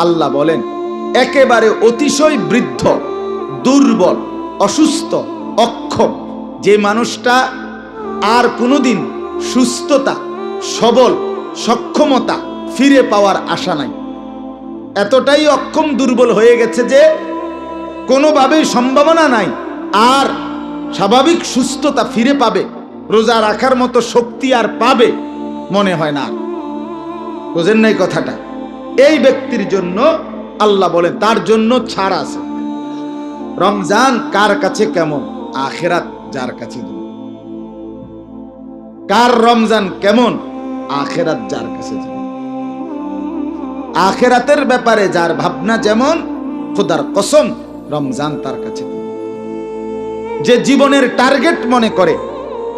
আল্লাহ বলেন একেবারে অতিশয় বৃদ্ধ, দুর্বল, অসুস্থ, অক্ষম যে মানুষটা আর কোনোদিন সুস্থতা, সবল, সক্ষমতা ফিরে পাওয়ার আশা নাই, এতটাই অক্ষম দুর্বল হয়ে গেছে যে কোনোভাবেই সম্ভাবনা নাই আর স্বাভাবিক সুস্থতা ফিরে পাবে, রোজা রাখার মতো শক্তি আর পাবে মনে হয় না। বুঝেন নাই কথাটা? এই ব্যক্তির জন্য আল্লাহ বলে তার জন্য ছাড় আছে। রমজান কার কাছে কেমন? আখিরাত যার কাছে। কার রমজান কেমন? আখিরাত যার কাছে। আখিরাতের ব্যাপারে যার ভাবনা যেমন, খোদার কসম রমজান তার কাছে। যে জীবনের টার্গেট মনে করে,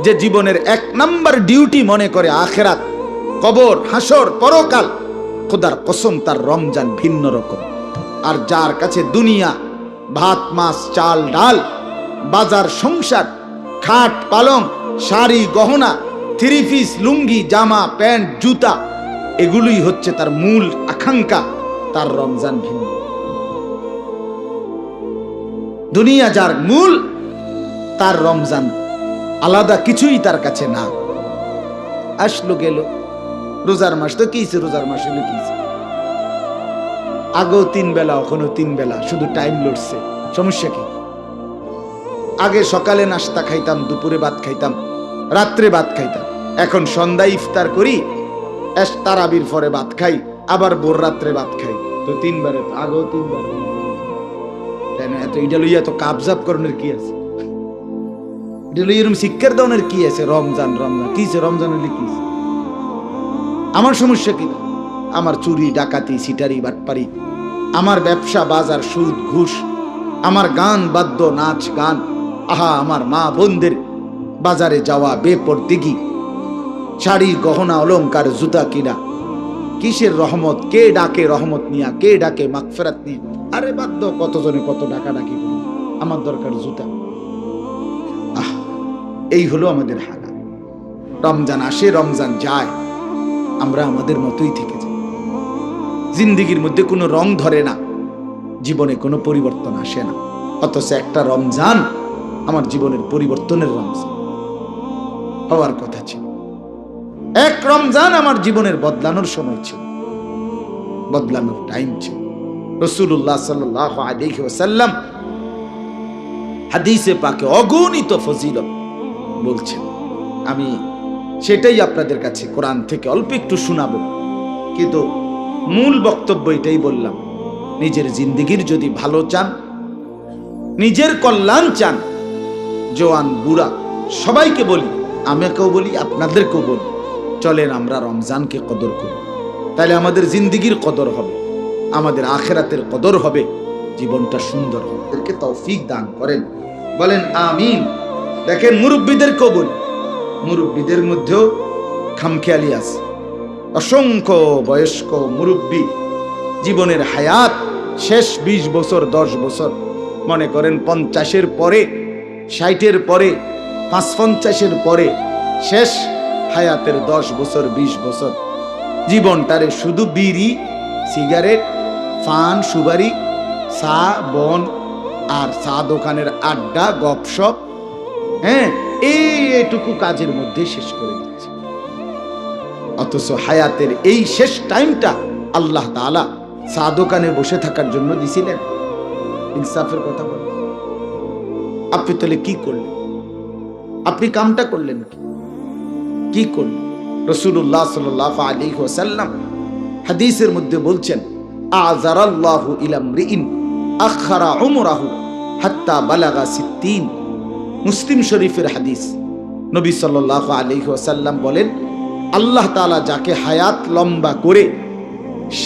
যে জীবনের 1 নাম্বার ডিউটি মনে করে আখিরাত, কবর, হাসর, পরকাল, খোদার কসম তার রমজান ভিন্ন রকম। আর যার কাছে দুনিয়া, ভাত মাছ চাল ডাল, বাজার সংসার, খাট পালং, শাড়ি গহনা, 3 পিস লুঙ্গি জামা প্যান্ট জুতা, এগুলোই হচ্ছে তার মূল আকাঙ্ক্ষা, তার রমজান ভিন্ন। দুনিয়া যার মূল, তার রমজান আলাদা কিছুই তার কাছে না। আসলো গেল, রোজার মাস তো কিছে, রোজার মাস হলো কিছে, আগেও 3 বেলা এখনো 3 বেলা, শুধু টাইম লড়ছে, সমস্যা কি? আগে সকালে নাস্তা খাইতাম, দুপুরে ভাত খাইতাম, রাত্রে ভাত খাইতাম, এখন সন্ধ্যায় ইফতার করি, তারাবির পরে ভাত খাই, আবার ভোর রাত্রে ভাত খাই, তো 3 বারে, আগেও 3 বার। এত এটা লইয়া তো কাবজাব করণের কি আছে? এটা লইয়া এরকম শিক্ষার দানের কি আছে? রমজান রমজান কিছে, রমজান হলে কিছে? আমার সমস্যা কি? আমার চুরি ডাকাতি সিটারি বাটপারি, আমার ব্যবসা বাজার সুদ ঘুষ, আমার গান বাদ্য নাচ গান, আহা আমার মা বোনদের বাজারে যাওয়া বেপরদিগি, শাড়ি গহনা অলংকার জুতা কিনা, কিসের রহমত? কে ডাকে রহমত নিয়া, কে ডাকে মাগফিরাত নিয়ে? আরে বাদ্য কতজনে কত ডাকাডাকি করে, আমার দরকার জুতা। এই হলো আমাদের হালাত। রমজান আসে রমজান যায়, আমরা আমাদের মতোই থেকে যাই। জিন্দেগির মধ্যে কোনো রং ধরে না, জীবনে কোনো পরিবর্তন আসে না। অথচ একটা রমজান আমার জীবনের পরিবর্তনের রমজান হওয়ার কথা ছিল। এক রমজান আমার জীবনের বদলানোর সময় ছিল, বদলানোর টাইম ছিল। রাসূলুল্লাহ সাল্লাল্লাহু আলাইহি ওয়াসাল্লাম হাদিসে পাকে অগণিত ফজিলত বলছেন। আমি সেটাই আপনাদের কাছে কোরআন থেকে অল্প একটু শোনাবো, কিন্তু মূল বক্তব্য এটাই বললাম, নিজের জিন্দেগির যদি ভালো চান, নিজের কল্যাণ চান, জওয়ান বুড়া সবাইকে বলি, আমাকেও বলি আপনাদেরকেও বলি, চলেন আমরা রমজানকে কদর করি। তাহলে আমাদের জিন্দেগির কদর হবে, আমাদের আখিরাতের কদর হবে, জীবনটা সুন্দর হবে। এদেরকে তৌফিক দান করেন, বলেন আমিন। দেখেন মুরব্বীদেরকেও বলি, মুরব্বীদের মধ্যেও খামখেয়ালি আছে। অসংখ্য বয়স্ক মুরব্বী জীবনের হায়াত শেষ 20 বছর 10 বছর, মনে করেন 50-এর পরে, 60-এর পরে, 55-এর পরে শেষ হায়াতের 10 বছর 20 বছর জীবনটারে শুধু বিড়ি সিগারেট পান সুপারি চা বন আর চা দোকানের আড্ডা গপসপ, হ্যাঁ এইটুকু কাজের মধ্যে শেষ করে দিচ্ছে। অথচ হায়াতের এই শেষ টাইমটা আল্লাহ তাআলা চা দোকানে বসে থাকার জন্য দিছিলেন। ইনসাফের কথা বলেন, আপনি তাহলে কি করলেন? আপনি কামটা করলেন কি করলেন? রাসূলুল্লাহ সাল্লাল্লাহু আলাইহি ওয়াসাল্লাম হাদিসের মধ্যে বলছেন, আযারাল্লাহু ইলা মরিইন আখারা উমরাহু হাত্তা বালাগা 60। মুসলিম শরীফের হাদিস। নবী সাল্লাল্লাহু আলাইহি ওয়াসাল্লাম বলেন, আল্লাহ তাআলা যাকে হায়াত লম্বা করে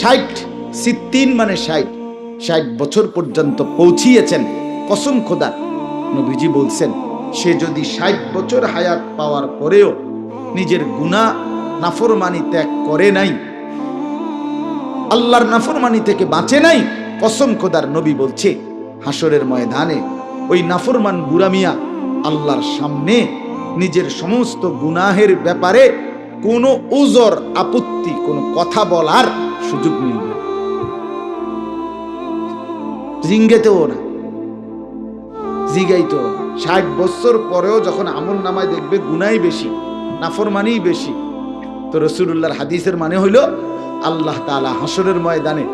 60 মানে 60 বছর পর্যন্ত পৌঁছিয়েছেন, কসম খোদা নবীজি বলছেন, সে যদি 60 বছর হায়াত পাওয়ার পরেও নিজের গুনাহ নাফরমানি ত্যাগ করে নাই, আল্লাহর নাফরমানি থেকে বাঁচে নাই, কসম খোদার নবী বলছে হাসরের ময়দানে ওই নাফরমান বুড়া মিয়া আল্লাহর সামনে নিজের সমস্ত গুনাহের ব্যাপারে কোনো উযর আপত্তি, কোনো কথা বলার সুযোগ মিলবে। জিঙ্গেতেও না, জিগাইতেও না। 60 বছর পরেও যখন আমল নামায় দেখবে গুনাই বেশি, নাফরমানি বেশি, তো রাসূলুল্লাহর হাদিসের মানে হইল আল্লাহ তাআলা হাসরের ময়দানে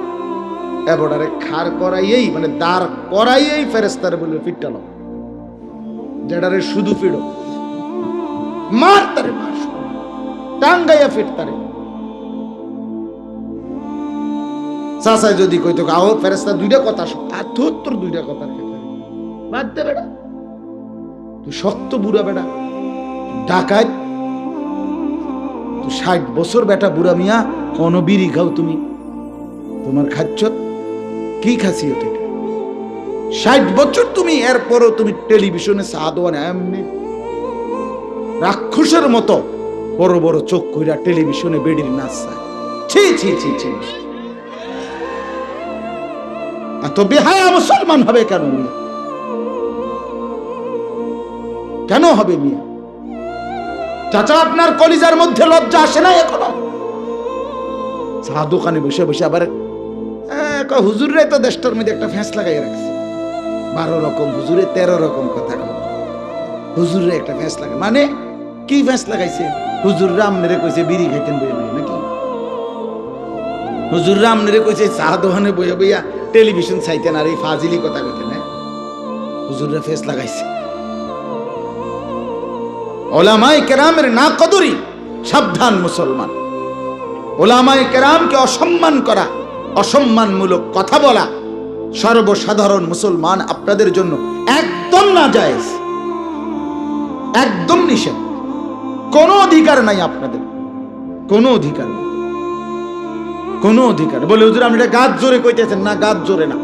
এবড়ারে খাড় করাইয়েই, মানে দাঁড় করাইয়েই ফেরেশতারে বলবে ফিটটালো, যেটারে শুধু ফিরো, মার তারে, মার টাঙ্গাইয়া ফিরতারে। চাচাই যদি কইতো আও ফেরেশতা দুইটা কথা আর তোর দুইটা কথা বাদ দে বেটা, তুই শক্ত বুড়া বেটা, ডাকাত, তুই 60 বছর বেটা বুড়া মিয়া, অনবিরি খাও তুমি, তোমার খাচ্ছ কি খাসিয়ত এটা? 60 বছর তুমি, এরপরও তুমি টেলিভিশনে সাদওয়ান এমনি রাক্ষসের মতো বড় বড় চোখ কইরা টেলিভিশনে বেডির নাচ চায়। ছি ছি ছি ছি, এত বেহায়া মুসলমান হবে কেন মিয়া? কেন হবে মিয়া? চাচা আপনার কলিজার মধ্যে লজ্জা আসে না এখনো? চা দোকানে বসে বসে আবার হুজুরে তো দেশটার মধ্যে একটা ফ্যাঁস লাগাই রাখছে, 12 রকম হুজুরে 13 রকম কথা, হুজুরে একটা ফ্যাঁস লাগায়, মানে কি ফ্যাঁস লাগাইছে? হুজুর রামনেরে কইছে বিড়ি খাইতেন বইয়া বইয়া, নাকি হুজুর রামনেরে কইছে চা দোকানে বইয়া বইয়া টেলিভিশন চাইতেন আর এই ফাজিলি কথা কইতেন? হুজুররা ফ্যাঁস লাগাইছে। ওলামায়ে কেরামের না কদরি, সাবধান মুসলমান। ওলামায়ে কেরামকে অসম্মান করা, অসম্মানমূলক কথা বলা সর্বসাধারণ মুসলমান আপনাদের জন্য একদম নাজায়েজ, একদম নিষেধ, কোনো অধিকার নাই আপনাদের, কোনো অধিকার নেই, কোনো অধিকার। বলে হুজুর আপনি এটা গাছ জোরে কইতেছেন, না গাছ জোরে না,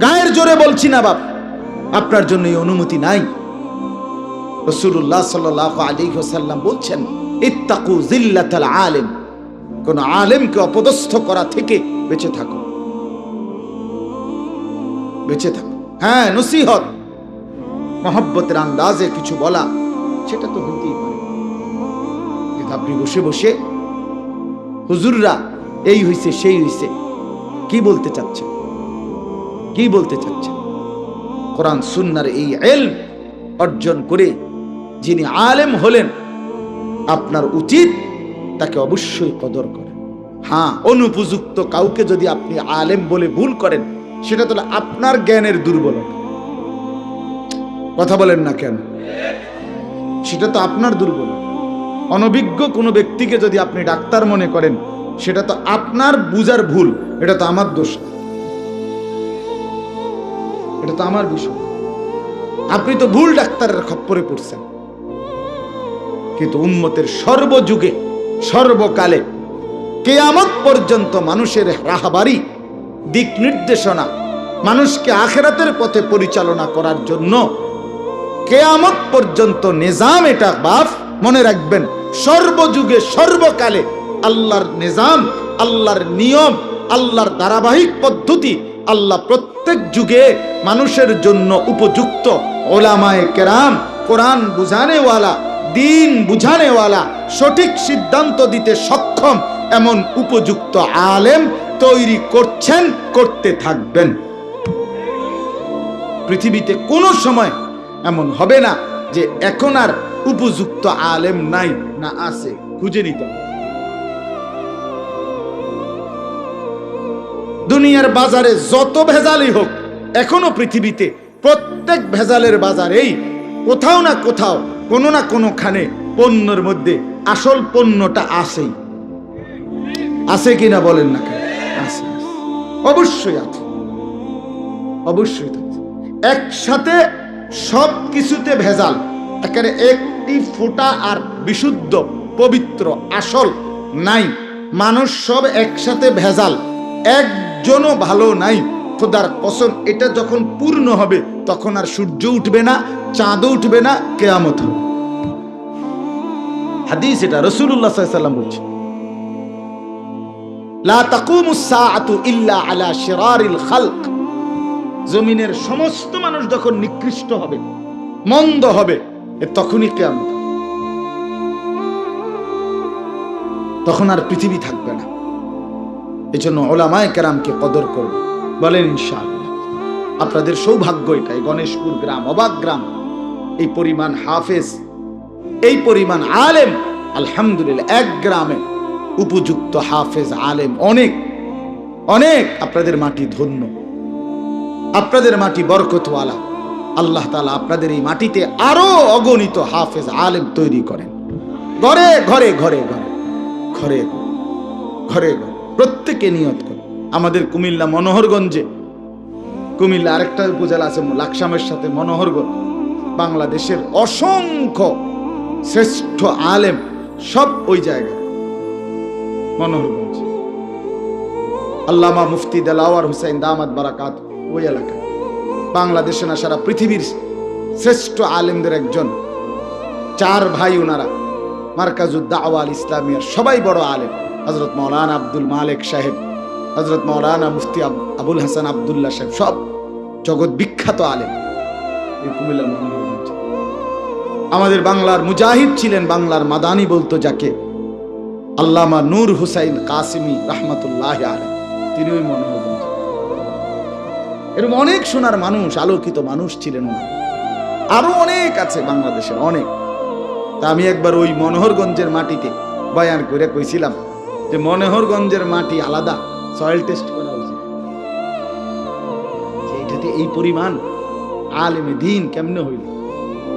গায়ের জোরে বলছি না বাপ, আপনার জন্য এই অনুমতি নাই। রাসূলুল্লাহ সাল্লাল্লাহু আলাইহি ওয়াসাল্লাম বলছেন ইত্তাকু জিল্লাতাল আলিম, কোন আলেমকে অপদস্থ করা থেকে বেঁচে থাকো, বেঁচে থাকো। হ্যাঁ, নসিহত মহব্বতের আন্দাজে কিছু বলা, সেটা তো হইতেই পারে, কিন্তু আপনি বসে বসে হুজুররা এই হইছে সেই হইছে, কি বলতে চাচ্ছেন? কি বলতে চাচ্ছেন? কোরআন সুন্নাহর এই ইলম অর্জন করে যিনি আলেম হলেন, আপনার উচিত তাকে অবশ্যই কদর করেন। হ্যাঁ, অনুপযুক্ত কাউকে যদি আপনি আলেম বলে ভুল করেন, সেটা তো আপনার জ্ঞানের দুর্বলতা। কথা বলেন না কেন? সেটা তো আপনার দুর্বলতা। অনভিজ্ঞ কোনো ব্যক্তিকে যদি আপনি ডাক্তার মনে করেন, সেটা তো আপনার বুঝার ভুল, এটা তো আমার দোষ, এটা তো আমার বিষয়। আপনি তো ভুল ডাক্তারের খপ্পরে পড়ছেন। কিন্তু উম্মতের সর্বযুগে সর্বকালে কিয়ামত পর্যন্ত মানুষের রাহবারি, দিক নির্দেশনা, মানুষকে আখিরাতের পথে পরিচালনা করার জন্য কিয়ামত পর্যন্ত নিজাম এটা বাপ, মনে রাখবেন। সর্বযুগে সর্বকালে আল্লাহর নিজাম, আল্লাহর নিয়ম, আল্লাহর ধারাবাহিক পদ্ধতি, আল্লাহ প্রত্যেক যুগে মানুষের জন্য উপযুক্ত ওলামায়ে কেরাম, কোরআন বুঝানেওয়ালা, দিন বুঝানেওয়ালা, সঠিক সিদ্ধান্ত দিতে সক্ষম এমন উপযুক্ত আলেম তৈরি করছেন, করতে থাকবেন। পৃথিবীতে কোনো সময় এমন হবে না যে এখন আর উপযুক্ত আলেম নাই, না আছে, খুঁজে নিতে হবে। দুনিয়ার বাজারে যত ভেজালই হোক, এখনো পৃথিবীতে প্রত্যেক ভেজালের বাজারেই কোথাও না কোথাও, কোনো না কোনোখানে পণ্যের মধ্যে আসল পণ্যটা আসেই, আছে কিনা বলেন না কেন? আছে, অবশ্যই আছে, অবশ্যই আছে। একসাথে সব কিছুতে ভেজাল, একেবারে একটি ফোঁটা আর বিশুদ্ধ পবিত্র আসল নাই। মানুষ সব একসাথে ভেজাল, একজনও ভালো নাই। খোদার কসম, এটা যখন পূর্ণ হবে তখন আর সূর্য উঠবে না, চাঁদও উঠবে না, কিয়ামত হবে। হাদিস এটা, রাসূলুল্লাহ সাল্লাল্লাহু আলাইহি ওয়াসাল্লাম বলছেন, লা তাকুমুস সাআতু ইল্লা আলা শিরারিল খালক। জমিনের সমস্ত মানুষ যখন নিকৃষ্ট হবে, মন্দ হবে, তখনই কিয়ামত, তখন আর পৃথিবী থাকবে না। এজন্য উলামায়ে কেরামকে কদর করবে, বলেন ইনশাআল্লাহ। আপনাদের সৌভাগ্য এটাই, গণেশপুর গ্রাম, অবাক গ্রাম, এই পরিমাণ হাফেজ, এই পরিমাণ আলেম, আলহামদুলিল্লাহ। এক গ্রামে উপযুক্ত হাফেজ আলেম অনেক অনেক। আপনাদের মাটি ধন্য, আপনাদের মাটি বরকতওয়ালা। আল্লাহ তাআলা আপনাদের এই মাটিতে আরো অগণিত হাফেজ আলেম তৈরি করেন, ঘরে ঘরে ঘরে ঘরে ঘরে ঘরে ঘরে প্রত্যেকে নিয়ত করে। আমাদের কুমিল্লা মনোহরগঞ্জে, কুমিল্লা আরেকটা উপজেলা আছে লাকসামের সাথে মনোহরগঞ্জ, বাংলাদেশের অসংখ্য শ্রেষ্ঠ আলেম সব ওই জায়গায় মনোহরগঞ্জ। আল্লামা মুফতি দেলাওয়ার হুসাইন দামাত বারাকাত ওই এলাকায়। বাংলাদেশে না সারা পৃথিবীর শ্রেষ্ঠ আলেমদের একজন, চার ভাই ওনারা, মার্কাজুদ দাওয়া আল ইসলামিয়ার সবাই বড় আলেম। হযরত মাওলানা আব্দুল মালিক সাহেব, হযরত মাওলানা মুফতি আবুল হাসান আব্দুল্লাহ সাহেব, সব জগৎ বিখ্যাত আলেম এই কুমিল্লা মনোহরগঞ্জ। আমাদের বাংলার মুজাহিদ ছিলেন, বাংলার মাদানি বলতো যাকে, আল্লামা নূর হুসাইন কাসিমি রাহমাতুল্লাহ আলাইহি, তিনি ওই মনোহরগঞ্জ। এরকম অনেক সোনার মানুষ, আলোকিত মানুষ ছিলেন ওনারা। আরো অনেক আছে বাংলাদেশের অনেক। তা আমি একবার ওই মনোহরগঞ্জের মাটিতে বয়ান করে কইছিলাম যে মনোহরগঞ্জের মাটি আলাদা, সয়েল টেস্ট করা উচিত। এটাতে এই পরিমাণ আলেমে দ্বীন কেমনে হইল?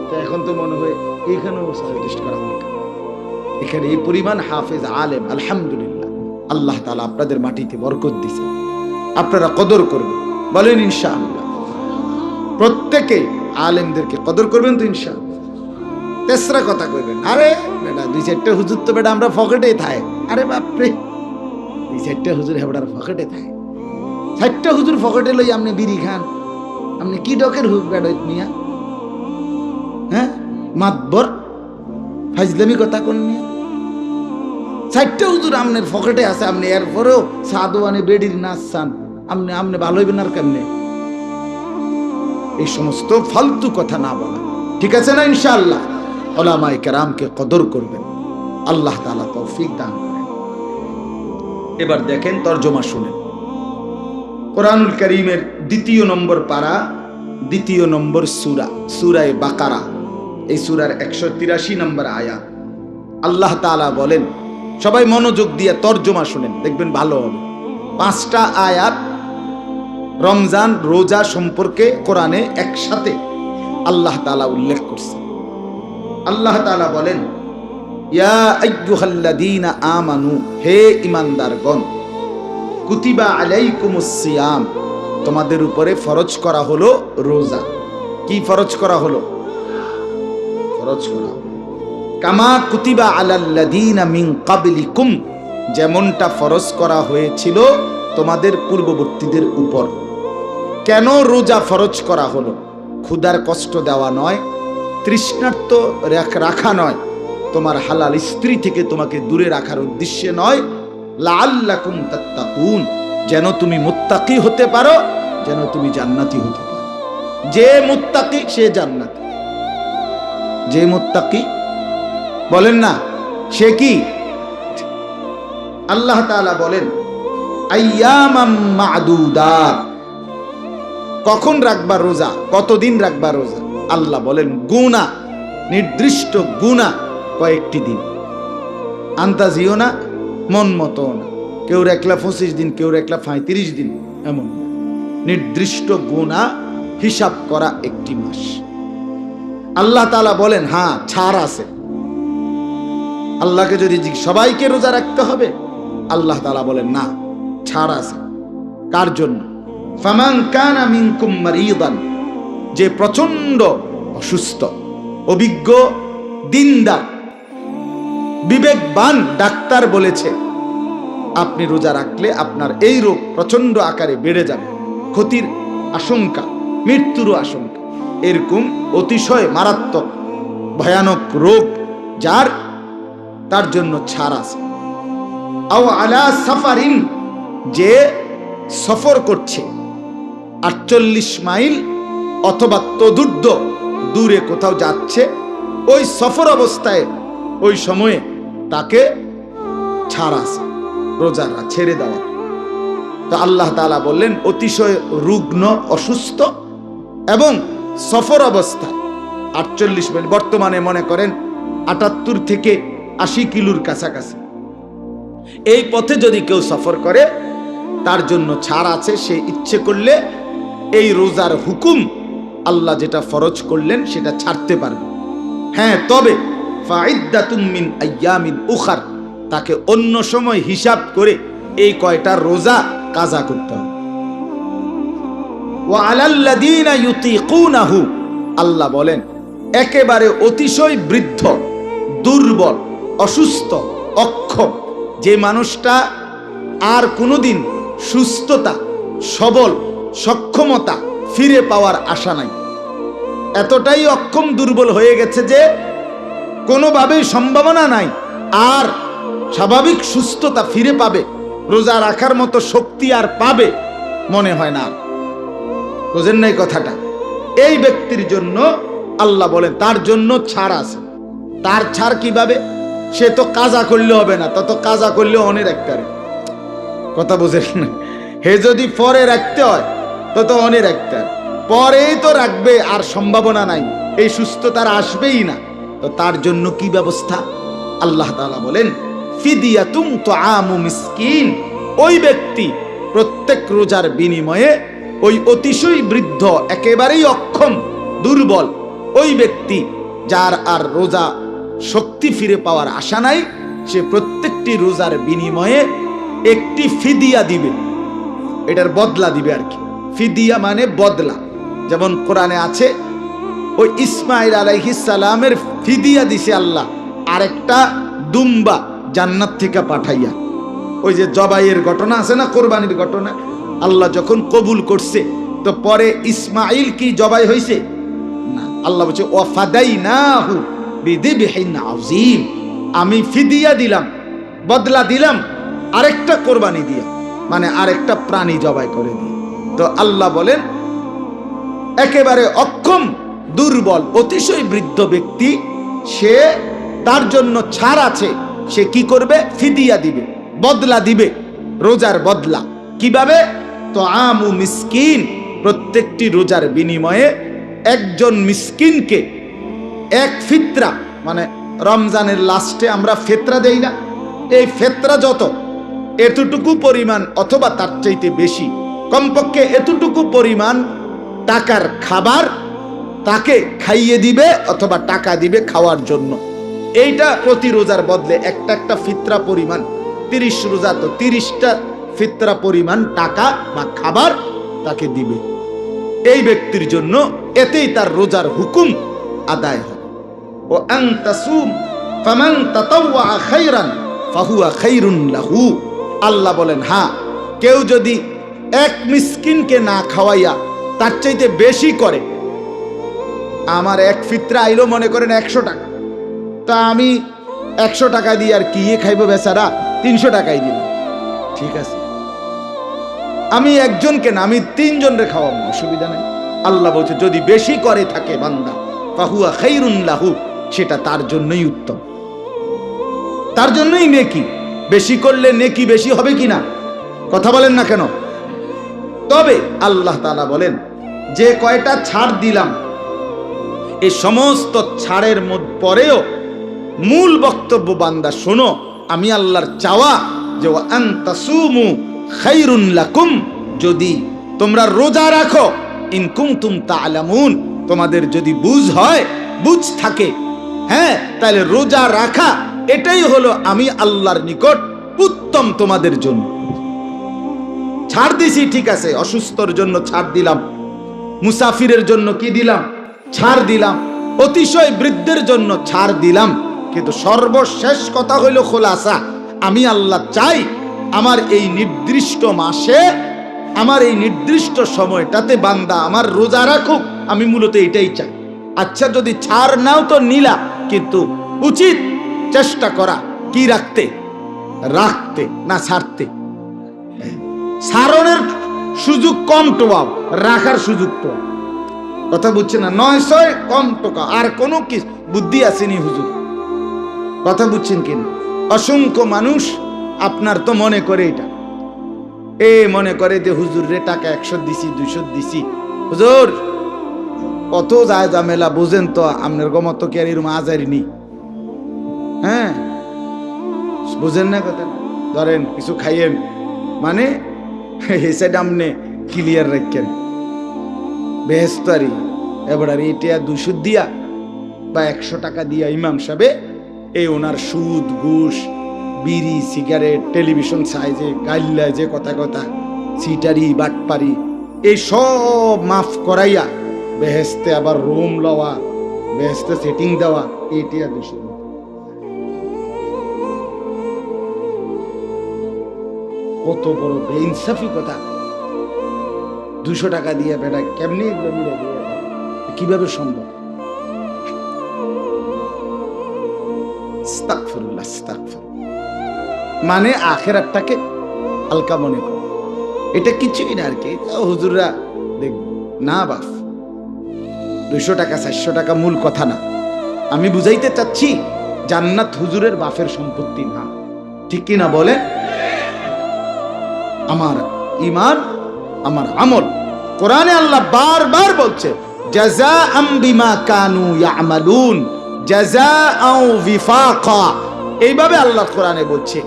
তো এখন তো মনে হয় এখানেও সয়েল টেস্ট করা হবে। এখানে এই পরিমাণ হাফেজ আলেম, আলহামদুলিল্লাহ। আল্লাহ তাআলা আপনাদের মাটিতে বরকত দিয়েছেন, আপনারা কদর করবেন, বলেন ইনশাআল্লাহ। প্রত্যেকে আলেমদেরকে কদর করবেন তো ইনশাআল্লাহ। তেসরা কথা কইবেন, আরে বেটা দুই চারটা হুজুর তো বেটা আমরা পকেটে থাকে। আরে বাপরে, দুই চারটা হুজুর হেবড়ার পকেটে থাকে। চারটা হুজুর পকেটে লই আপনি বিড়ি খান, আপনি কি ডকের হুক বেড়াইত মিয়া? হ্যাঁ, মাতবর ফাজলামি কথা কোন মিয়া? চারটা হুজুর আপনার পকেটে আছে, আপনি এরপরেও সাদওয়ানে বেডির নাচ চান, আপনি ভালো হইবেন আর কেমনে? এই সমস্ত ফালতু কথা না বলা, ঠিক আছে না? ইনশাআল্লাহ উলামায়ে কেরামকে কদর করবেন, আল্লাহ তাআলা তৌফিক দান করেন। এবার দেখেন তরজমা শুনেন। কোরআনুল কারীমের ২ নম্বর পারা, ২ নম্বর সূরা, সূরা বাকারা। এই সূরার ১৮৩ নম্বর আয়াত। আল্লাহ তাআলা বলেন, সবাই মনোযোগ দিয়ে তরজমা শুনেন, দেখবেন ভালো হবে। 5টা আয়াত রমজান রোজা সম্পর্কে কোরআনে একসাথে আল্লাহ তাআলা উল্লেখ করছে। আল্লাহ তাআলা বলেন, ইয়া আইয়ুহাল্লাযীনা আমানু, হে ঈমানদারগণ, কুতিবা আলাইকুমুস সিয়াম, তোমাদের উপরে ফরজ করা হলো রোজা। কি ফরজ করা হলো? ফরজ করা হলো কামা কুতিবা আলাল্লাযীনা মিন ক্বাবলিকুম, যেমনটা ফরজ করা হয়েছিল তোমাদের পূর্ববর্তীদের উপর। কেন রোজা ফরজ করা হলো? ক্ষুধার কষ্ট দেওয়া নয়, তৃষ্ণার্ত রাখা নয়, তোমার হালাল স্ত্রী থেকে তোমাকে দূরে রাখার উদ্দেশ্যে নয়, লাআল্লাকুম তাত্তাকুন, যেন তুমি মুত্তাকি হতে পারো, যেন তুমি জান্নাতি হতে পারো। যে মুত্তাকি সে জান্নাতি। যে মুত্তাকি বলেন না, সে কি? আল্লাহ তাআলা বলেন আইয়ামাম মা'দুদাত, কখন রাখবা রোজা, কতদিন রাখবা রোজা? আল্লাহ বলেন গুনা, নির্দিষ্ট গুনা, কয়েকটি দিন। আন্তাজিও না, মন মতো না, কেউ রাখলা 25 দিন, কেউ রাখলা 35 দিন, এমন নির্দিষ্ট গুনা হিসাব করা একটি মাস। আল্লাহ তাআলা বলেন হ্যাঁ ছাড় আছে। আল্লাহকে যদি সবাইকে রোজা রাখতে হবে, আল্লাহ তাআলা বলেন না, ছাড় আছে। কার জন্য? ফামান কানা মিনকুম মারিদান, যে প্রচন্ড অসুস্থ, অভিজ্ঞ, দিনদার, বিবেকবান ডাক্তার বলেছে আপনি রোজা রাখলে আপনার এই রোগ প্রচন্ড আকারে বেড়ে যাবে, ক্ষতির আশঙ্কা, মৃত্যুরও আশঙ্কা, এরকম অতিশয় মারাত্মক ভয়ানক রোগ যার, তার জন্য ছাড় আছে। আও আলা সাফারিন, যে সফর করছে 48 মাইল অথবা তদূর্ধ্ব দূরে কোথাও যাচ্ছে, ওই সফর অবস্থায় ওই সময়ে তাকে ছাড় আছে, রোজা ছেড়ে দেওয়া। তো আল্লাহ তাআলা বললেন অতিশয় রুগ্ন অসুস্থ এবং সফর অবস্থায় 48 মিনিট, বর্তমানে মনে করেন 78 থেকে 80 কিলোর কাছাকাছি, এই পথে যদি কেউ সফর করে তার জন্য ছাড় আছে। সে ইচ্ছে করলে এই রোজার হুকুম আল্লাহ যেটা ফরজ করলেন সেটা ছাড়তে পারবে। হ্যাঁ, তবে ফাইদ্দাতুম মিন আইয়ামিন উখার, তাকে অন্য সময় হিসাব করে এই কয়টা রোজা কাজা করতে হবে। ওয়া আলাল্লাযীনা ইউতিকুনাহু, আল্লাহ বলেন একেবারে অতিশয় বৃদ্ধ, দুর্বল, অসুস্থ, অক্ষম, যে মানুষটা আর কোনোদিন সুস্থতা, সবল, সক্ষমতা ফিরে পাওয়ার আশা নাই, এতটাই অক্ষম দুর্বল হয়ে গেছে যে কোনোভাবেই সম্ভাবনা নাই আর স্বাভাবিক সুস্থতা ফিরে পাবে, রোজা রাখার মতো শক্তি আর পাবে মনে হয় না। বুঝেন নাই কথাটা? এই ব্যক্তির জন্য আল্লাহ বলেন তার জন্য ছাড় আছে। তার ছাড় কিভাবে? সে তো কাজা করলে হবে না, তত কাজা করলে অনেক রাখতে হবে। কথা বুঝেন না? হে যদি পরে রাখতে হয় তত অনেক রাখতে হবে, পরেই তো রাখবে আর সম্ভাবনা নাই, এই সুস্থতার আসবেই না। তো তার জন্য কি ব্যবস্থা? আল্লাহ তাআলা বলেন ফিদিয়াতুম তুআমু মিসকিন, ওই ব্যক্তি প্রত্যেক রোজার বিনিময়ে ওই অতিশয় বৃদ্ধ, একেবারেই অক্ষম, দুর্বল ওই ব্যক্তি যার আর রোজা শক্তি ফিরে পাওয়ার আশা নাই, সে প্রত্যেকটি রোজার বিনিময়ে একটি ফিদিয়া দিবে, এটার বদলা দিবে আর কি। ফিদিয়া মানে বদলা। যেমন কোরআনে আছে ওই ইসমাঈল আলাইহিস সালামের ফিদিয়া দিছে আল্লাহ আরেকটা দুম্বা জান্নাত থেকে পাঠাইয়া। ওই যে জবাইয়ের ঘটনা আছে না, কোরবানির ঘটনা, আল্লাহ যখন কবুল করছে তো পরে ইসমাঈল কি জবাই হয়েছে না, আল্লাহ বলছে ওয়াফাদাইনাহু বিযিবহিন আযীম, আমি ফিদিয়া দিলাম, বদলা দিলাম আরেকটা কোরবানি দিয়া, মানে আরেকটা প্রাণী জবাই করে দিয়ে। তো আল্লাহ বলেন একেবারে অক্ষম, দুর্বল, অতিশয় বৃদ্ধ ব্যক্তি, সে তার জন্য ছাড় আছে। সে কি করবে? ফিদিয়া দিবে, বদলা দিবে, রোজার বদলা। কিভাবে? তুআমু মিসকিন, প্রত্যেকটি রোজার বিনিময়ে একজন মিসকিনকে এক ফিতরা, মানে রমজানের লাস্টে আমরা ফিতরা দেই না, এই ফিতরা যত এতটুকু পরিমাণ অথবা তার চাইতে বেশি, কমপক্ষে এতটুকু পরিমাণ টাকার খাবার তাকে খাইয়ে দিবে অথবা টাকা দিবে খাওয়ার জন্য। এইটা প্রতি রোজার বদলে একটা একটা ফিতরা পরিমাণ, 30 রোজা তো 30টা ফিতরা পরিমাণ টাকা বা খাবার তাকে দিবে এই ব্যক্তির জন্য, এতেই তার রোজার হুকুম আদায় হবে। ও আন তাসুম ফামান তাতাওয়া খায়রান ফাহুয়া খায়রুন লাহু, আল্লাহ বলেন হ্যাঁ, কেউ যদি এক মিসকিনকে না খাওয়াইয়া তার চাইতে বেশি করে, আমার এক ফিতরা আইলো মনে করেন 100 টাকা, তা আমি 100 টাকা দিয়ে আর কি খাইবো বেচারা, 300 টাকাই দিলাম, ঠিক আছে, আমি একজনকে না, আমি 3 জনরে খাওয়াবো, অসুবিধা নেই। আল্লাহ বলছে যদি বেশি করে থাকে বান্দা ফাহুয়া খায়রুন লাহু, সেটা তার জন্যই উত্তম, তার জন্যই নেকি। বেশি করলে নেকি বেশি হবে কিনা কথা বলেন না কেন? তবে আল্লাহ তাআলা বলেন যে কয়টা ছাড় দিলাম, এই সমস্ত ছাড়ের পরেও মূল বক্তব্য বান্দা শোনো, আমি আল্লাহর চাওয়া যে ওয়া আন তাসুমু খায়রুন লাকুম, যদি তোমরা রোজা রাখো, ইন কুনতুম তা'লামুন, তোমাদের যদি বুঝ হয়, বুঝ থাকে, হ্যাঁ, তাহলে রোজা রাখা এটাই হলো আমি আল্লাহর নিকট উত্তম তোমাদের জন্য। ছাড় দিছি ঠিক আছে, অসুস্থর জন্য ছাড় দিলাম, মুসাফিরের জন্য কি দিলাম? ছাড় দিলাম, অতিশয় বৃদ্ধের জন্য ছাড় দিলাম, কিন্তু সর্বশেষ কথা হইল খোলাসা, আমি আল্লাহ চাই আমার এই নির্দিষ্ট মাসে, আমার এই নির্দিষ্ট সময়টাতে বান্দা আমার রোজা রাখুক, আমি মূলত এটাই চাই। আচ্ছা যদি ছাড় নাও তো নিলা, কিন্তু উচিত চেষ্টা করা কি রাখতে, রাখতে না ছাড়তে। ছাড়নের সুযোগ কম টোয়াও, রাখার সুযোগ তো, কথা বুঝছে না? 900 কম টোকা, আর কোনো কি বুদ্ধি আসেনি হুজুর, কথা বুঝছেন কিনা? অসংখ্য মানুষ আপনার তো মনে করে এটা, মনে করে যে হুজুর রে টাকা 100 দিছি 200 দিছি, হুজুর কত যায় ঝামেলা বুঝেন তো, আপনার গমত কি আর এরকম আজারিনি, হ্যাঁ বুঝেন না কথা, ধরেন কিছু খাইয়েন মানে এই সাইড আপনি ক্লিয়ার রাখেন বেহেস্তারি, এবার এটা 200 দিয়া বা 100 টাকা দিয়া ইমাম সাহেবে এই ওনার সুদ ঘুষ বিড়ি সিগারেট টেলিভিশন সাইজে গাইল্লা যে কথা কথা সিটারি বাটপারি এই সব মাফ করাইয়া বেহেস্তে আবার রুম লওয়া, বেহেস্তে সেটিং দেওয়া, এটা 200। কত বড় বেইনসাফি কথা! 200 টাকা দিয়ে বেটা কেমনি এগুলো মিলে দিয়ে, কিভাবে সম্ভব? আস্তাগফিরুল্লাহ, আস্তাগফিরুল্লাহ। মানে আখিরাতটাকে হালকা মনে করো, এটা কিছুই না আর কি, হুজুররা দেখব না বাস। 200 টাকা 400 টাকা মূল কথা না, আমি বুঝাইতে চাচ্ছি জান্নাত হুজুরের বাপের সম্পত্তি না, ঠিক কি না বলে? আমার ঈমান, আমার আমল, কোরআনে আল্লাহ বারবার বলছে জাযাআম বিমা কানু ইয়ামালুন জাযাআও বিফাকা, এইভাবে আল্লাহ কোরআনে বলছে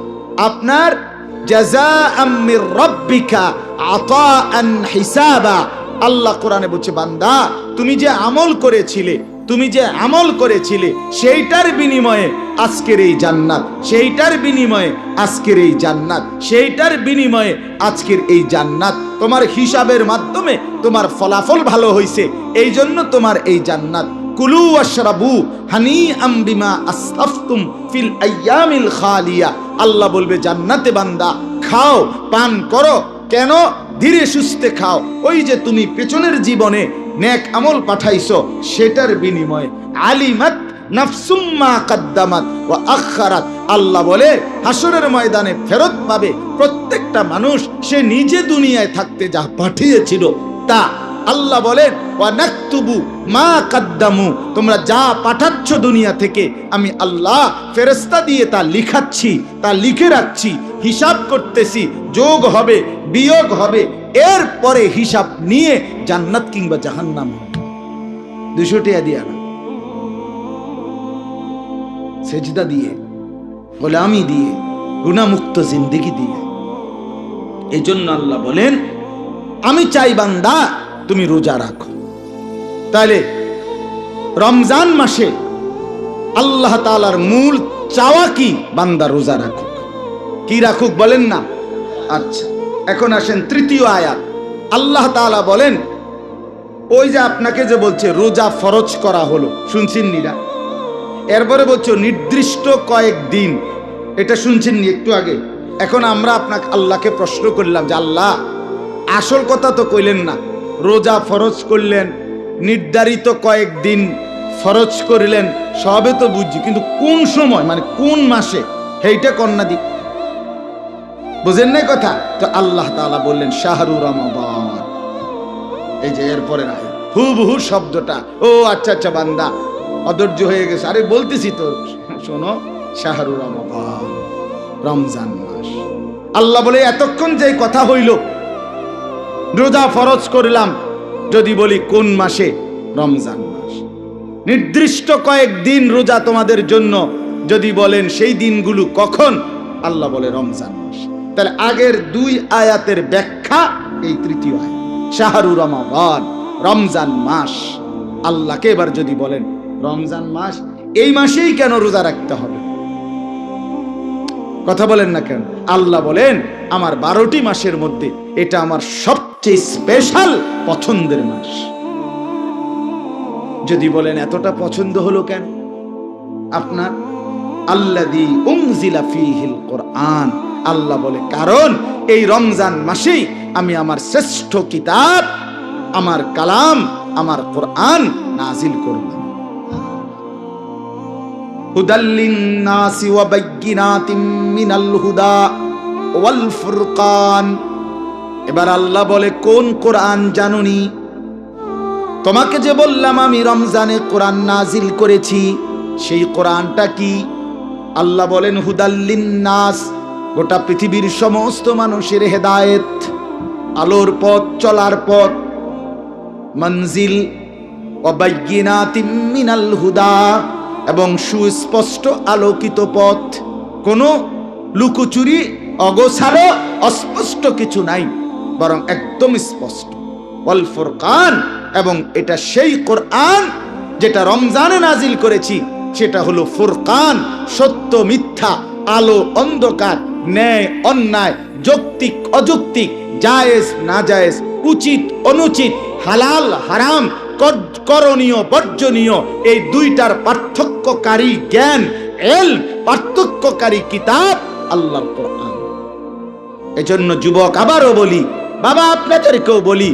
আপনার জাযাআম মির রাব্বিকা আতাআন হিসাবা। আল্লাহ কোরআনে বলছে বান্দা তুমি যে আমল করেছিলে, তুমি যে আমল করেছিলে সেইটার বিনিময়ে আজকের এই জান্নাত, সেইটার বিনিময়ে আজকের এই জান্নাত, সেইটার বিনিময়ে আজকের এই জান্নাত। তোমার হিসাবের মাধ্যমে তোমার ফলাফল ভালো হয়েছে, এই জন্য তোমার এই জান্নাত। কুলু ওয়াশরাবু হানিআম বিমা আসরাফতুম ফিল আইয়ামিল খালিয়া। আল্লাহ বলবে জান্নাতে বান্দা খাও পান করো, কেন? ধীরে সুস্থে খাও, ওই যে তুমি পেছনের জীবনে নেক আমল পাঠাইছো সেটার বিনিময়ে। আলিমাত নাফসুম মা কদ্দামাত ওয়া আখারাত। আল্লাহ বলে হাসরের ময়দানে ফেরত পাবে প্রত্যেকটা মানুষ সে নিজে দুনিয়ায় থাকতে যা পাঠিয়েছিল তা। আল্লাহ বলেন ওয়া নাকতুবু মা কদ্দামু, তোমরা যা পাঠাচ্ছ দুনিয়া থেকে আমি আল্লাহ ফেরেশতা দিয়ে তা লিখাচ্ছি, তা লিখে রাখছি, হিসাব করতেছি, যোগ হবে বিয়োগ হবে, এরপরে হিসাব নিয়ে জান্নাত কিংবা জাহান্নাম। 200 টাকা দিয়া না, সেজদা দিয়ে, গোলামি দিয়ে, গুনাহমুক্ত জিন্দেগি দিয়ে। এই জন্য আল্লাহ বলেন আমি চাই বান্দা তুমি রোজা রাখো। তাহলে রমজান মাসে আল্লাহ তাআলার মূল চাওয়া কি? বান্দা রোজা রাখুক। কি রাখুক বলেন না? আচ্ছা, এখন আসেন তৃতীয় আয়াত। আল্লাহ তাআলা বলেন ওই যে আপনাকে যে বলছে রোজা ফরজ করা হলো, শুনছেন নিরা? এরপরে বলছো নির্দিষ্ট কয়েকদিন, এটা শুনছেন নি একটু আগে? এখন আমরা আপনাকে আল্লাহকে প্রশ্ন করলাম যে আল্লাহ আসল কথা তো কইলেন না, রোজা ফরজ করলেন, নির্ধারিত কয়েকদিন ফরজ করলেন, সবে তো বুঝছি, কিন্তু কোন সময় মানে কোন মাসে সেইটা কন্যা দি বুঝেন না কথা? তো আল্লাহ তাআলা বললেন শাহরু রমাদান। এই যে এরপরে হুবহু শব্দটা, ও আচ্ছা আচ্ছা বান্দা অধৈর্য হয়ে গেছে, আরে বলতেছি তো শোনো, শাহরু রমাদান, রমজান মাস। আল্লাহ বলে এতক্ষণ যে কথা হইল রোজা ফরজ করলাম, যদি বলি কোন মাসে? রমজান মাস। নির্দিষ্ট কয়েকদিন রোজা তোমাদের জন্য, যদি বলেন সেই দিনগুলো কখন? আল্লাহ বলে রমজান মাস। তাহলে আগের 2 আয়াতের ব্যাখ্যা এই তৃতীয় আয়াত, শাহরু রমাদান, রমজান মাস। আল্লাহকে এবার যদি বলেন রমজান মাস, এই মাসেই কেন রোজা রাখতে হবে? কথা বলেন না কেন? আল্লাহ বলেন আমার 12টি মাসের মধ্যে এটা আমার সবচেয়ে স্পেশাল পছন্দের মাস। যদি বলেন এতটা পছন্দ হলো কেন আপনার? আল্লাযী উনজিলা ফীহিল কুরআন। আল্লাহ বলে কারণ এই রমজান মাসেই আমি আমার শ্রেষ্ঠ কিতাব, আমার কালাম, আমার কোরআন নাজিল করলাম। হুদাল্লিন নাসি ওয়া বাইয়িনাতিম মিনাল হুদা ওয়াল ফুরকান। এবার আল্লাহ বলে কোন কোরআন জানুনি? তোমাকে যে বললাম আমি রমজানে কোরআন নাজিল করেছি, সেই কোরআনটা কি? আল্লাহ বলেন হুদাল্লিন নাস, গোটা পৃথিবীর সমস্ত মানুষের হেদায়েত, আলোর পথ, চলার পথ, মঞ্জিল ওয়াবায়্যিনাতিম মিনাল হুদা, এবং সুস্পষ্ট আলোকিত পথ। কোনো লুকোচুরি, অগোছালো, অস্পষ্ট কিছু নাই, বরং একদম স্পষ্ট। ওয়াল ফুরকান, এবং এটা সেই কোরআন যেটা রমজানে নাজিল করেছি, সেটা হলো ফুরকান, সত্য মিথ্যা, আলো অন্ধকার, ন্যায় অন্যায়, যৌক্তিক অযৌক্তিক, জায়েজ নাজায়েজ, উচিত অনুচিত, হালাল হারাম, করণীয় বর্জনীয়, এই দুইটার পার্থক্যকারী জ্ঞান, পার্থক্যকারী কিতাব আল্লাহর কোরআন। এজন্য যুবক আবারও বলি, বাবা আপনাদেরকেও বলি,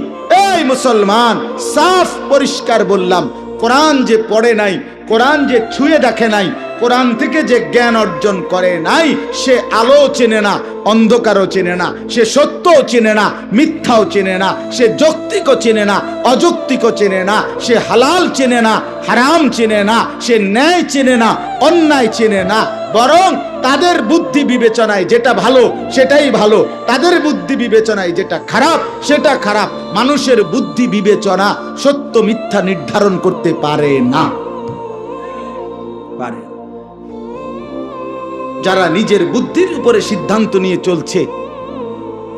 এই মুসলমান, সাফ পরিষ্কার বললাম, কোরআন যে পড়ে নাই, কোরআন যে ছুঁয়ে দেখে নাই, কোরআন থেকে যে জ্ঞান অর্জন করে নাই, সে আলো চেনে না, অন্ধকারও চেনে না, সে সত্যও চেনে না, মিথ্যাও চেনে না, সে যৌক্তিকও চেনে না, অযৌক্তিকও চেনে না, সে হালাল চেনে না, হারাম চেনে না, সে ন্যায় চেনে না, অন্যায় চেনে না। বরং তাদের বুদ্ধি বিবেচনায় যেটা ভালো সেটাই ভালো, তাদের বুদ্ধি বিবেচনায় যেটা খারাপ সেটা খারাপ। মানুষের বুদ্ধি বিবেচনা সত্য মিথ্যা নির্ধারণ করতে পারে না। পারে যারা নিজের বুদ্ধির উপরে সিদ্ধান্ত নিয়ে চলছে,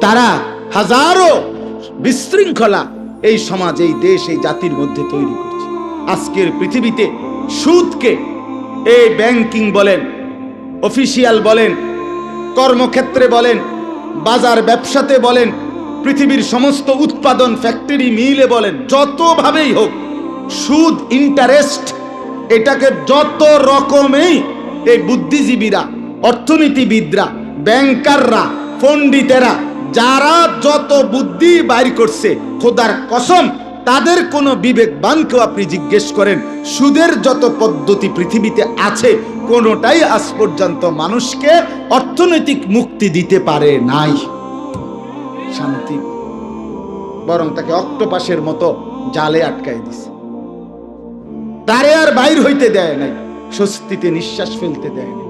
তারা হাজারো বিশৃঙ্খলা এই সমাজ, এই দেশ, এই জাতির মধ্যে তৈরি করছে। আজকের পৃথিবীতে সুদকে, এই ব্যাংকিং বলেন, অফিসিয়াল বলেন, কর্মক্ষেত্রে বলেন, বাজার ব্যবসাতে বলেন, পৃথিবীর সমস্ত উৎপাদন ফ্যাক্টরি মিলে বলেন, যতভাবেই হোক, সুদ, ইন্টারেস্ট, এটাকে যত রকমেই এই বুদ্ধিজীবীরা, অর্থনীতিবিদরা, ব্যাংকাররা, পণ্ডিতেরা, যারা যত বুদ্ধি বাইর করছে, খোদার কসম, তাদের কোনো বিবেকবানকেও আপনি জিজ্ঞেস করেন, সুদের যত পদ্ধতি পৃথিবীতে আছে, কোনোটাই আজ পর্যন্ত মানুষকে অর্থনৈতিক মুক্তি দিতে পারে নাই, শান্তি, বরং তাকে অক্টোপাসের মতো জালে আটকায় দিছে। তারে আর বাইর হইতে দেয় নাই, স্বস্তিতে নিঃশ্বাস ফেলতে দেয় নাই।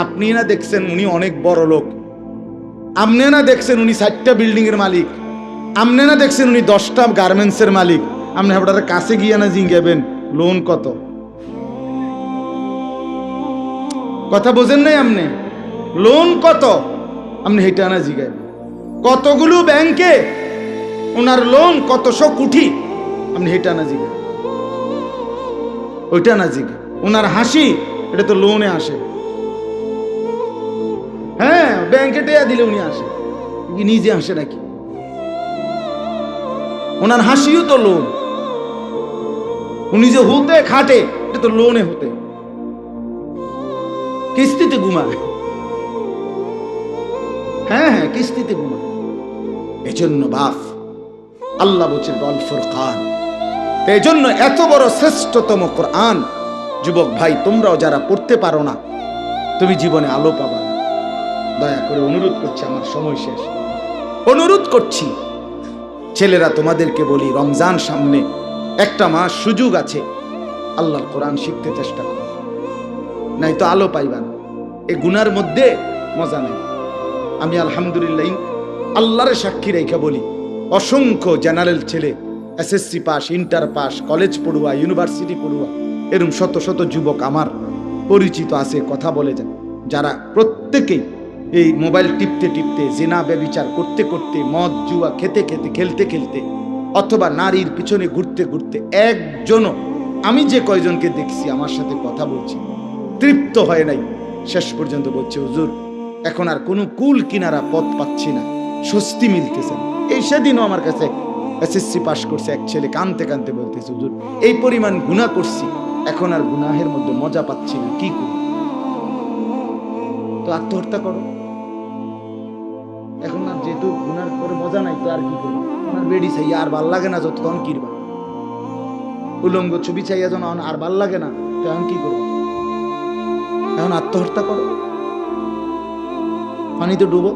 আপনি না দেখছেন উনি অনেক বড় লোক, আপনি না দেখছেন উনি 4টা বিল্ডিং এর মালিক, আপনি না দেখছেন উনি 10টা গার্মেন্টসের মালিক, আপনি আপনার কাছে গিয়ে না জিজ্ঞাবেন লোন কত? কথা বোঝেন নাই আপনি? লোন কত আপনি হেটা না জিজ্ঞাবেন। কতগুলো ব্যাংকে ওনার লোন, কতশো কোটি, আপনি হেটা না জিজ্ঞাবেন, ওইটা না জিজ্ঞাবেন। ওনার হাসি, এটা তো লোনে আসে। হ্যাঁ, ব্যাংকে টেয়া দিলে উনি আসে, নিজে আসে নাকি? ওনার হাসিও তো লোন। উনি যে হতে খাটে, এটা তো লোনে হতে, কিস্তিতে ঘুমায়। হ্যাঁ হ্যাঁ, কিস্তিতে ঘুমায়। এজন্য বাপ আল্লাহ বলছেন ওয়াল ফুরকান। এই জন্য এত বড় শ্রেষ্ঠতম কোরআন, যুবক ভাই, তোমরাও যারা পড়তে পারো না, তুমি জীবনে আলো পাবা না। দয়া করে অনুরোধ করছি, আমার সময় শেষ, অনুরোধ করছি, ছেলেরা তোমাদেরকে বলি, রমজান সামনে, একটা মাস সুযোগ আছে, আল্লাহর কোরআন শিখতে চেষ্টা করো, নাই তো আলো পাইবা না। এই গুনার মধ্যে মজা নাই। আমি আলহামদুলিল্লাহ আল্লাহর সাক্ষী রেখে বলি, অসংখ্য জেনারেল ছেলে, SSC pass, inter pass, college পড়ুয়া, ইউনিভার্সিটি পড়ুয়া, এরকম শত শত যুবক আমার পরিচিত আছে, কথা বলে যায়, যারা প্রত্যেকেই এই মোবাইল টিপতে টিপতে, জিনা ব্যভিচার করতে করতে, মদ জুয়া খেতে খেতে, খেলতে খেলতে, অথবা নারীর পিছনে ঘুরতে ঘুরতে, একজনও, আমি যে কয়জনকে দেখছি, আমার সাথে কথা বলছি, তৃপ্ত হয় নাই। শেষ পর্যন্ত বলছে, হুজুর এখন আর কোনো কুল কিনারা পথ পাচ্ছি না, স্বস্তি মিলতেছে না। এই সেদিনও আমার কাছে এসএসসি পাস করছে এক ছেলে কানতে কানতে বলতেছে, হুজুর এই পরিমাণ গুনাহ করছি, এখন আর গুনাহের মধ্যে মজা পাচ্ছি না, কি করব? তো আত্মহত্যা করো। এখন আর যেহেতু গুনার করে মজা নাই, তো আর কি করবো? ওনার বেডি চাই আর ভাল লাগে না, যতক্ষণ কিরবা, উলঙ্গ ছবি চাইয়া যেন আর ভাল লাগে না, তখন কি করবো? এখন আত্মহত্যা করো, পানিতে ডুবো।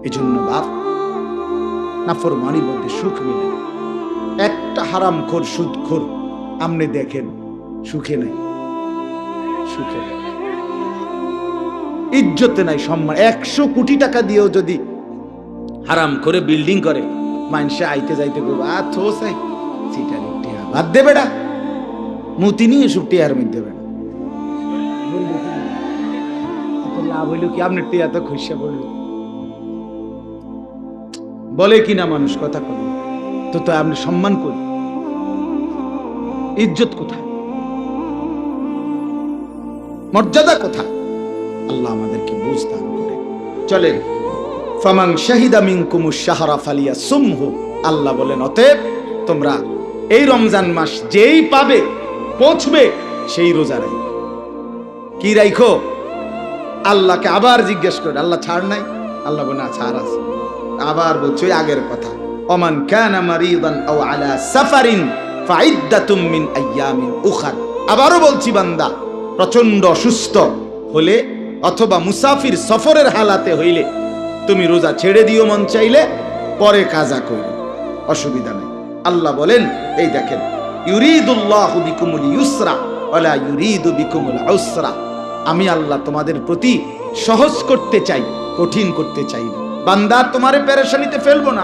এই জন্য বাপ, নাফরমানির মধ্যে সুখ মিলে না। একটা হারামখোর, সুদখোর আপনি দেখেন সুখে নাই, সুখে নাই। ইজ্জতে নাই, সম্মান। 100 কোটি টাকা দিয়েও যদি হারাম করে বিল্ডিং করে, মানুষে আইতে যাইতে করবো থোসাই সিটারি টিয়া বাদ দে বেড়া, মুতি নিয়ে এসব টিয়ার মধ্যে বেড়া লাভ হইল কি? আপনি টিয়া তো খুশিয়া বলল, বলে কিনা মানুষ কথা বলে তো তো আপনি সম্মান করি, ইজ্জত কোথায়, মর্যাদা কোথায়? আল্লাহ আমাদেরকে বুঝ দান করে। চলে ফামান শাহিদা মিনকুমুশ শাহরা ফালিয়াসুমহু, আল্লাহ বলেন অতএব তোমরা এই রমজান মাস যেই পাবে, পৌঁছবে, সেই রোজা রাখো। কি রাখো? আল্লাহকে আবার জিজ্ঞেস করে, আল্লাহ ছাড় নাই? আল্লাহ বলে না, ছাড় আছে। আবার বলছে ওই আগের কথা, ওমান কানা মারিদান আও আলা সাফারিন ফাইদ্দাতুম মিন আইয়ামিন উখার। আবারও বলছি বান্দা, প্রচন্ড অসুস্থ হলে অথবা মুসাফির সফরের হালাতে হইলে তুমি রোজা ছেড়ে দিও, মন চাইলে পরে কাজা করো, অসুবিধা নেই। আল্লাহ বলেন এই দেখেন, ইউরিদুল্লাহু বিকুমুল ইউসরা ওয়ালা ইউরিদু বিকুমুল উসরা। আমি আল্লাহ তোমাদের প্রতি সহজ করতে চাই, কঠিন করতে চাই না। বান্দা তোমারে পেরেশানিতে ফেলবো না,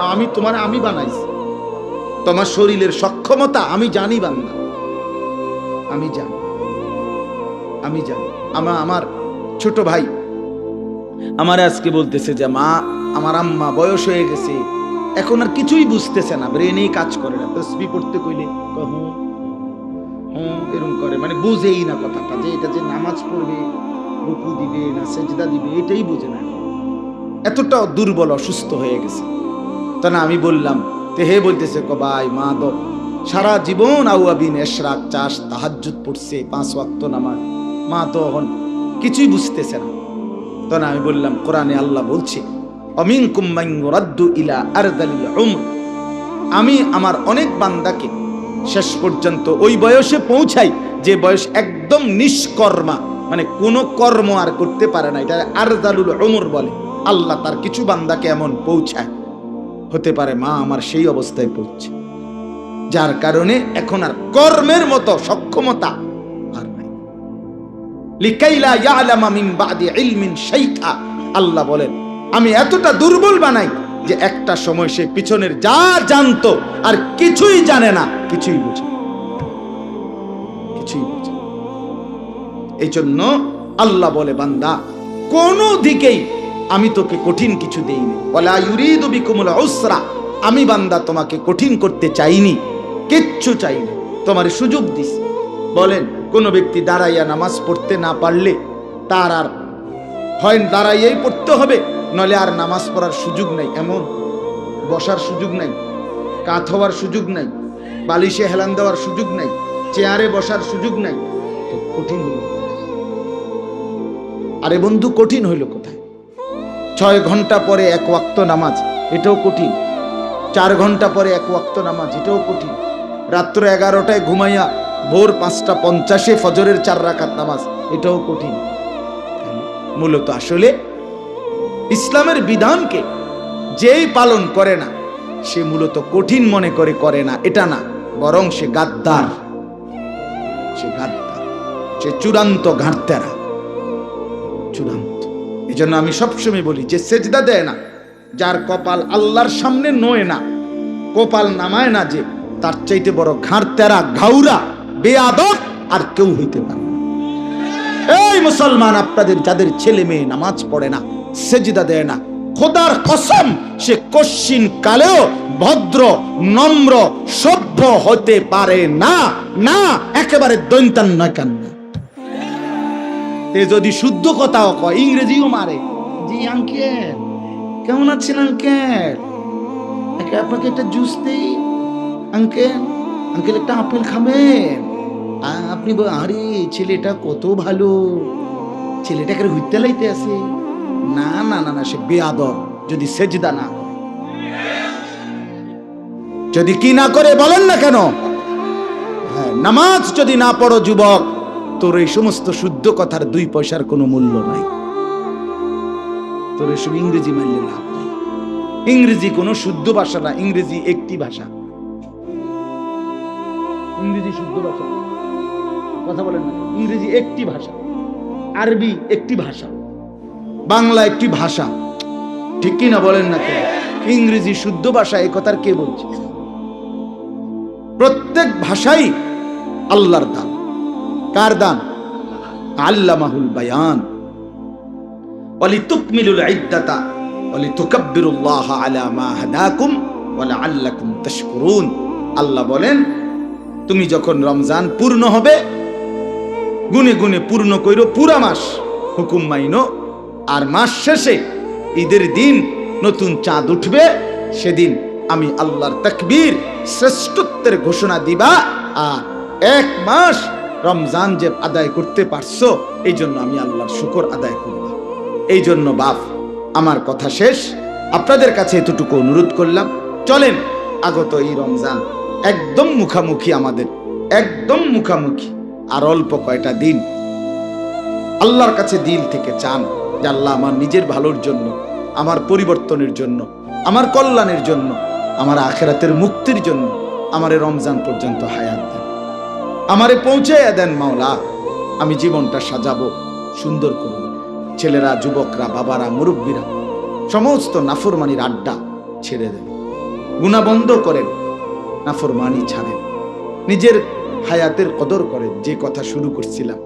আমি বানাইছি। তোমার শরীরের সক্ষমতা আমি জানি বান্দা, আমি জানি। আমার ছোট ভাই আমার আজকে বলতেছে যে মা, আমার আম্মা বয়স হয়ে গেছে, এখন আর কিছুই বুঝতেছে না, ব্রেনেই কাজ করে না। তসবিহ পড়তে কইলে এরকম করে, মানে বুঝেই না কথাটা, যে এটা যে নামাজ পড়বে, রুকু দিবে না সেজদা দিবে, এটাই বুঝে না। এতটা দুর্বল অসুস্থ হয়ে গেছে। তা না আমি বললাম, তে হে বলতেছে ভাই মা তো সারা জীবন আউয়াবিন এশরাক চাষ তাহাজ্জুদ পড়ছে, 5 ওয়াক্ত নামাজ, মা তো এখন কিছুই বুঝতেছে না। তো না আমি বললাম, কোরআনে আল্লাহ বলছে অমিনকুম মান ইউরাদ্দু ইলা আরদালিল উমর, আমি আমার অনেক বান্দাকে শেষ পর্যন্ত ওই বয়সে পৌঁছাই যে বয়স একদম নিষ্কর্মা, মানে কোনো কর্ম আর করতে পারে না, এটা আরদালুল উমর বলে। আল্লাহ তার কিছু বান্দাকে এমন পৌঁছায়, হতে পারে মা আমার সেই অবস্থায় পৌঁছে, যার কারণে এখন আর কর্মের মতো সক্ষমতা আর নাই। লিকাইলা ইয়ালামা মিন বাদি ইলমিন শাইআ, আল্লাহ বলেন আমি এতটা দুর্বল বানাই যে একটা সময় সে পিছনের যা জানতো আর কিছুই জানে না, কিছুই বুঝে। এই জন্য আল্লাহ বলে বান্দা, কোন দিকেই আমি তোকে কঠিন কিছু দেইনি। ওয়ালা ইউরিদু বিকুমুল উসরা, আমি বান্দা তোমাকে কঠিন করতে চাইনি, কিচ্ছু চাইনি, তোমার সুযোগ দিস। বলেন কোন ব্যক্তি দাঁড়াইয়া নামাজ পড়তে না পারলে তার আর হয় দাঁড়াইয়াই পড়তে হবে, নলে আর নামাজ পড়ার সুযোগ নাই, এমন বসার সুযোগ নাই, কাত হওয়ার সুযোগ নাই, বালিশে হেলান দেওয়ার সুযোগ নাই, চেয়ারে বসার সুযোগ নাই। কঠিন হইল। আরে বন্ধু, কঠিন হইল কোথায়? 6 ঘন্টা পরে 1 ওয়াক্ত নামাজ, এটাও কঠিন। 4 ঘন্টা পরে 1 ওয়াক্ত নামাজ, এটাও কঠিন। রাত্র 11টায় ঘুমাইয়া ভোর 5:50 ফজরের 4 রাকাত নামাজ, এটাও কঠিন। মূলত আসলে ইসলামের বিধানকে যেই পালন করে না সে মূলত কঠিন মনে করে না, এটা না, বরং সে গাদ্দার, সে চূড়ান্ত ঘাটতেরা, চূড়ান্ত। এই জন্য আমি সবসময় বলি, যে সেজদা দেয় না, যার কপাল আল্লাহর সামনে নয় না, কপাল নামায় না, যে তার চাইতে বড় ঘাটতেরা, ঘাউরা, বেয়াদব আর কেউ হইতে পারে না। এই মুসলমান, আপনাদের যাদের ছেলে মেয়ে নামাজ পড়ে না, সেজদা দেয় না, খোদার কসম সে কশ্চিন কালেও ভদ্র, নম্র, সভ্য হতে পারে না, না, একেবারে দৈন্তান নয় কান্না। তে যদি শুদ্ধ কথাও কয়, ইংরেজিও মারে, জি আঙ্কেল কেমন আছেন আঙ্কেল, আপনাকে একটা জুস দেই আঙ্কেল একটা আপেল খাবেন, আপনি আরে ছেলেটা কত ভালো, ছেলেটাকে হইতে লাইতে আছে। না না না না, সে বেয়াদব যদি সেজদা না করে। যদি কি না করে বলেন না কেন? হ্যাঁ, নামাজ যদি না পড়ো যুবক, তোর এই সমস্ত শুদ্ধ কথার 2 পয়সার কোনো মূল্য নাই। তোর এসব ইংরেজি মানলে লাভ নাই। ইংরেজি কোনো শুদ্ধ ভাষা না, ইংরেজি একটি ভাষা, ইংরেজি শুদ্ধ ভাষা, কথা বলেন না। ইংরেজি একটি ভাষা, আরবি একটি ভাষা, বাংলা একটি ভাষা, ঠিক কি না বলেন না কেন? ইংরেজি শুদ্ধ ভাষা, এই কথার কে বলছে? প্রত্যেক ভাষাই আল্লাহর দান। কার দান? আল্লামাহুল বায়ান ওয়ালিতুকমিলুল ইদ্দাতা ওয়ালিতুকাব্বিরুল্লাহ আলা মা হাদাকুম ওয়া লাআল্লাকুম তাশকুরুন। আল্লাহ বলেন, তুমি যখন রমজান পূর্ণ হবে, গুনে গুনে পূর্ণ কইরো পুরা মাস, হুকুম মাইনো। আর মাস শেষে ঈদের দিন নতুন চাঁদ উঠবে, সেদিন আমি আল্লাহর তাকবীর শ্রেষ্ঠত্বের ঘোষণা দিবা। আর এক মাস রমজান যে আদায় করতে পারছো, এই জন্য আমি আল্লাহর শুকর আদায় করব। এই জন্য বাপ, আমার কথা শেষ। আপনাদের কাছে এতটুকু অনুরোধ করলাম, চলেন আগত এই রমজান একদম মুখামুখি, আমাদের একদম মুখামুখি। আর অল্প কয়টা দিন আল্লাহর কাছে দিল থেকে চান যে আল্লাহ আমার নিজের ভালোর জন্য, আমার পরিবর্তনের জন্য, আমার কল্যাণের জন্য, আমার আখিরাতের মুক্তির জন্য আমারে রমজান পর্যন্ত হায়াত দেন, আমারে পৌঁছাইয়া দেন মাওলা। আমি জীবনটা সাজাবো, সুন্দর করব। ছেলেরা, যুবকরা, বাবারা, মুরব্বীরা সমস্ত নাফরমানির আড্ডা ছেড়ে দেন, গুনাহ বন্ধ করেন, নাফরমানি ছাড়েন, নিজের হায়াতের কদর করেন। যে কথা শুরু করছিলাম,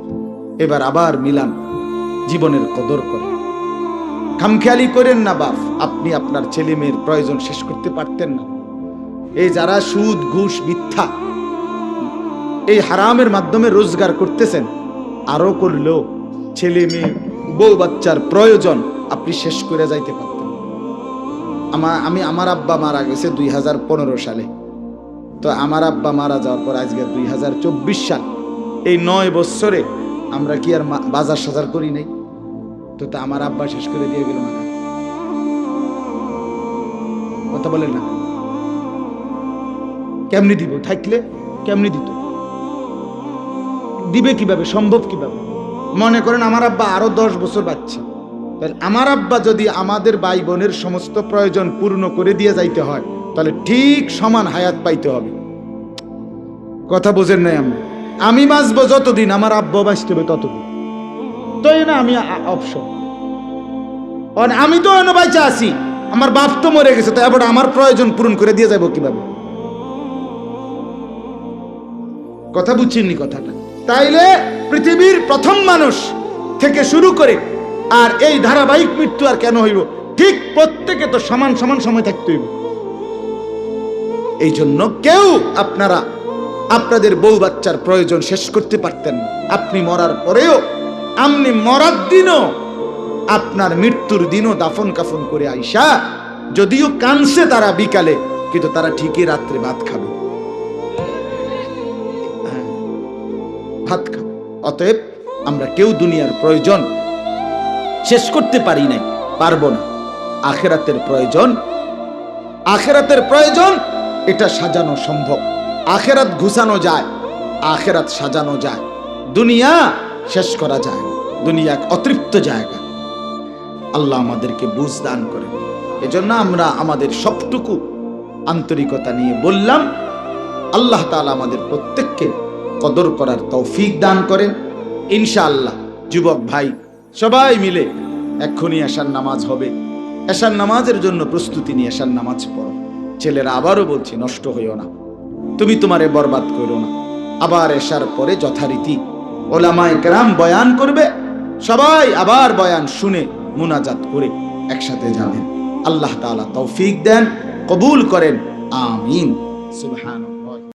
এবার আবার মিলান, জীবনের কদর করেন। খামখেয়ালি করেন না বাপ, আপনি আপনার ছেলে মেয়ের প্রয়োজন শেষ করতে পারতেন না? এই যারা সুদ, ঘুষ, মিথ্যা, এই হারামের মাধ্যমে রোজগার করতেছেন, আরো করলেও ছেলে মেয়ে, বউ বাচ্চার প্রয়োজন আপনি শেষ করে যাইতে পারতেন। আমার আব্বা মারা গেছে 2015 সালে। তো আমার আব্বা মারা যাওয়ার পর আজকে 2024 সাল, এই 9 বছরে আমরা কি আর বাজার সাজার করি নাই? তো তা আমার আব্বা শেষ করে দিয়ে গেল না? কথা বলেন না? কেমনি দিব? থাকলে কেমনি দিত? দিবে কিভাবে? সম্ভব কিভাবে? মনে করেন আমার আব্বা আরো 10 বছর বাঁচছে, তাহলে আমার আব্বা যদি আমাদের ভাই বোনের সমস্ত প্রয়োজন পূর্ণ করে দিয়ে যাইতে হয়, তাহলে ঠিক সমান হায়াত পাইতে হবে। কথা বোঝেন নাই? আমি বাঁচবো যতদিন, আমার আব্বা বাঁচতে হবে ততদিন। তো না আমি অপশন, আমি তো এনে বাইচা আছি, আমার বাপ তো মরে গেছে, তো এবার আমার প্রয়োজন পূরণ করে দিয়ে যাবো কিভাবে? কথা বুঝছেননি কথাটা? তাইলে পৃথিবীর প্রথম মানুষ থেকে শুরু করে আর এই ধারাবাহিক মৃত্যু আর কেন হইব? ঠিক প্রত্যেকে তো সমান সমান সময় থাকতে হইব। এই জন্য কেউ আপনারা আপনাদের বউ বাচ্চার প্রয়োজন শেষ করতে পারতেন না। আপনি মরার পরেও, আপনি মরার দিনও, আপনার মৃত্যুর দিনও দাফন কাফন করে আইসা, যদিও কানছে তারা বিকালে, কিন্তু তারা ঠিকই রাত্রে ভাত খাবে, ভাত খাবে। অতএব আমরা কেউ দুনিয়ার প্রয়োজন শেষ করতে পারি নাই, পারবো না। আখিরাতের প্রয়োজন, আখিরাতের প্রয়োজন, এটা সাজানো সম্ভব। আখিরাত ঘুষানো যায়, আখিরাত সাজানো যায়। দুনিয়া শেষ করা যায়, দুনিয়া এক অতৃপ্ত জায়গা। আল্লাহ আমাদেরকে বুঝ দান করেন। এজন্য আমরা আমাদের সবটুকু আন্তরিকতা নিয়ে বললাম, আল্লাহ তাআলা আমাদের প্রত্যেককে কদর করার তৌফিক দান করেন ইনশাআল্লাহ। যুবক ভাই সবাই মিলে এক্ষুনি এশার নামাজ হবে, এশার নামাজের জন্য প্রস্তুতি নিয়ে এশার নামাজ পড়ো। ছেলেরা আবারও বলছি, নষ্ট হইও না, তুমি তোমারে বরবাদ করো না। আবার এশার পরে যথারীতি ওলামায়ে কেরাম বয়ান করবে, সবাই আবার বয়ান শুনে মুনাজাত করে একসাথে যাবেন। আল্লাহ তাআলা তৌফিক দেন, কবুল করেন, আমিন। সুবহানাল্লাহ।